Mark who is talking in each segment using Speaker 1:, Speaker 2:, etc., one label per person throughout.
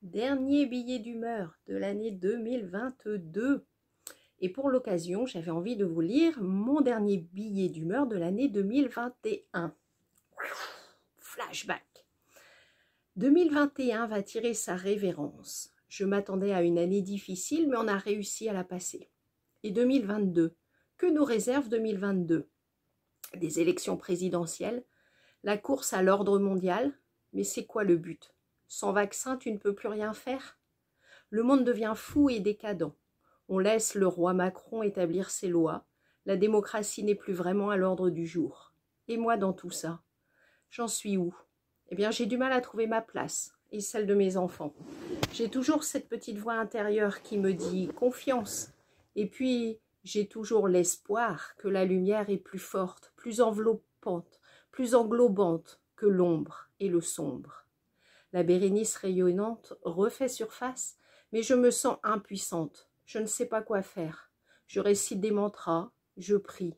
Speaker 1: dernier billet d'humeur de l'année 2022. Et pour l'occasion, j'avais envie de vous lire mon dernier billet d'humeur de l'année 2021. Flashback. 2021 va tirer sa révérence. Je m'attendais à une année difficile, mais on a réussi à la passer. Et 2022, que nous réserve 2022? Des élections présidentielles, la course à l'ordre mondial, mais c'est quoi le but? Sans vaccin, tu ne peux plus rien faire? Le monde devient fou et décadent. On laisse le roi Macron établir ses lois. La démocratie n'est plus vraiment à l'ordre du jour. Et moi dans tout ça, j'en suis où? Eh bien, j'ai du mal à trouver ma place et celle de mes enfants. J'ai toujours cette petite voix intérieure qui me dit confiance. Et puis, j'ai toujours l'espoir que la lumière est plus forte, plus enveloppante, plus englobante que l'ombre et le sombre. La Bérénice rayonnante refait surface, mais je me sens impuissante. Je ne sais pas quoi faire. Je récite des mantras, je prie.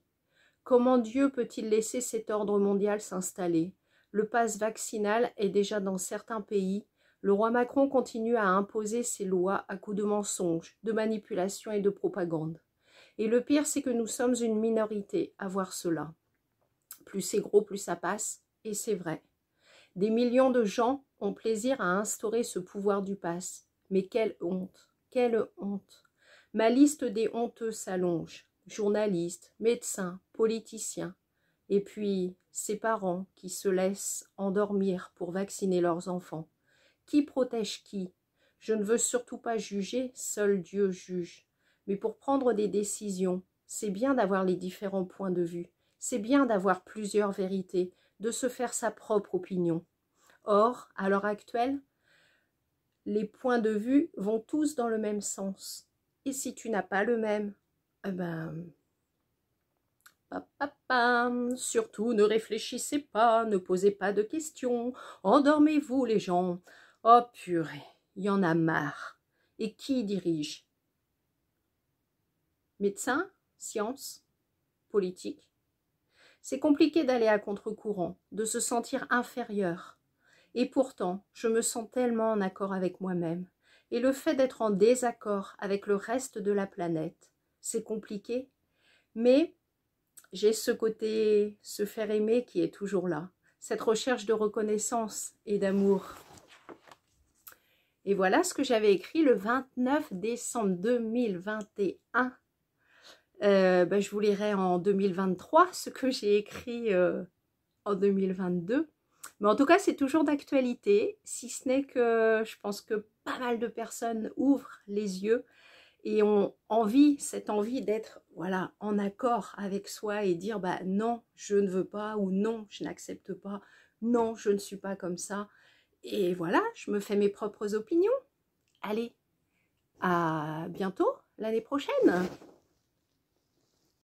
Speaker 1: Comment Dieu peut-il laisser cet ordre mondial s'installer? Le pass vaccinal est déjà dans certains pays. Le roi Macron continue à imposer ses lois à coups de mensonges, de manipulation et de propagande. Et le pire, c'est que nous sommes une minorité à voir cela. Plus c'est gros, plus ça passe, et c'est vrai. Des millions de gens ont plaisir à instaurer ce pouvoir du pass. Mais quelle honte, quelle honte. Ma liste des honteux s'allonge. Journalistes, médecins, politiciens. Et puis, ces parents qui se laissent endormir pour vacciner leurs enfants. Qui protège qui? Je ne veux surtout pas juger, seul Dieu juge. Mais pour prendre des décisions, c'est bien d'avoir les différents points de vue. C'est bien d'avoir plusieurs vérités, de se faire sa propre opinion. Or, à l'heure actuelle, les points de vue vont tous dans le même sens. Et si tu n'as pas le même, eh ben, surtout ne réfléchissez pas, ne posez pas de questions, endormez-vous les gens. Oh purée, il y en a marre. Et qui dirige? Médecins, sciences, politique. C'est compliqué d'aller à contre-courant, de se sentir inférieur. Et pourtant, je me sens tellement en accord avec moi-même. Et le fait d'être en désaccord avec le reste de la planète, c'est compliqué. Mais j'ai ce côté, se faire aimer qui est toujours là. Cette recherche de reconnaissance et d'amour. Et voilà ce que j'avais écrit le 29 décembre 2021. Je vous lirai en 2023 ce que j'ai écrit en 2022. Mais en tout cas, c'est toujours d'actualité, si ce n'est que je pense que pas mal de personnes ouvrent les yeux et ont cette envie d'être voilà, en accord avec soi et dire bah, non, je ne veux pas, ou non, je n'accepte pas, non, je ne suis pas comme ça. Et voilà, je me fais mes propres opinions. Allez, à bientôt l'année prochaine.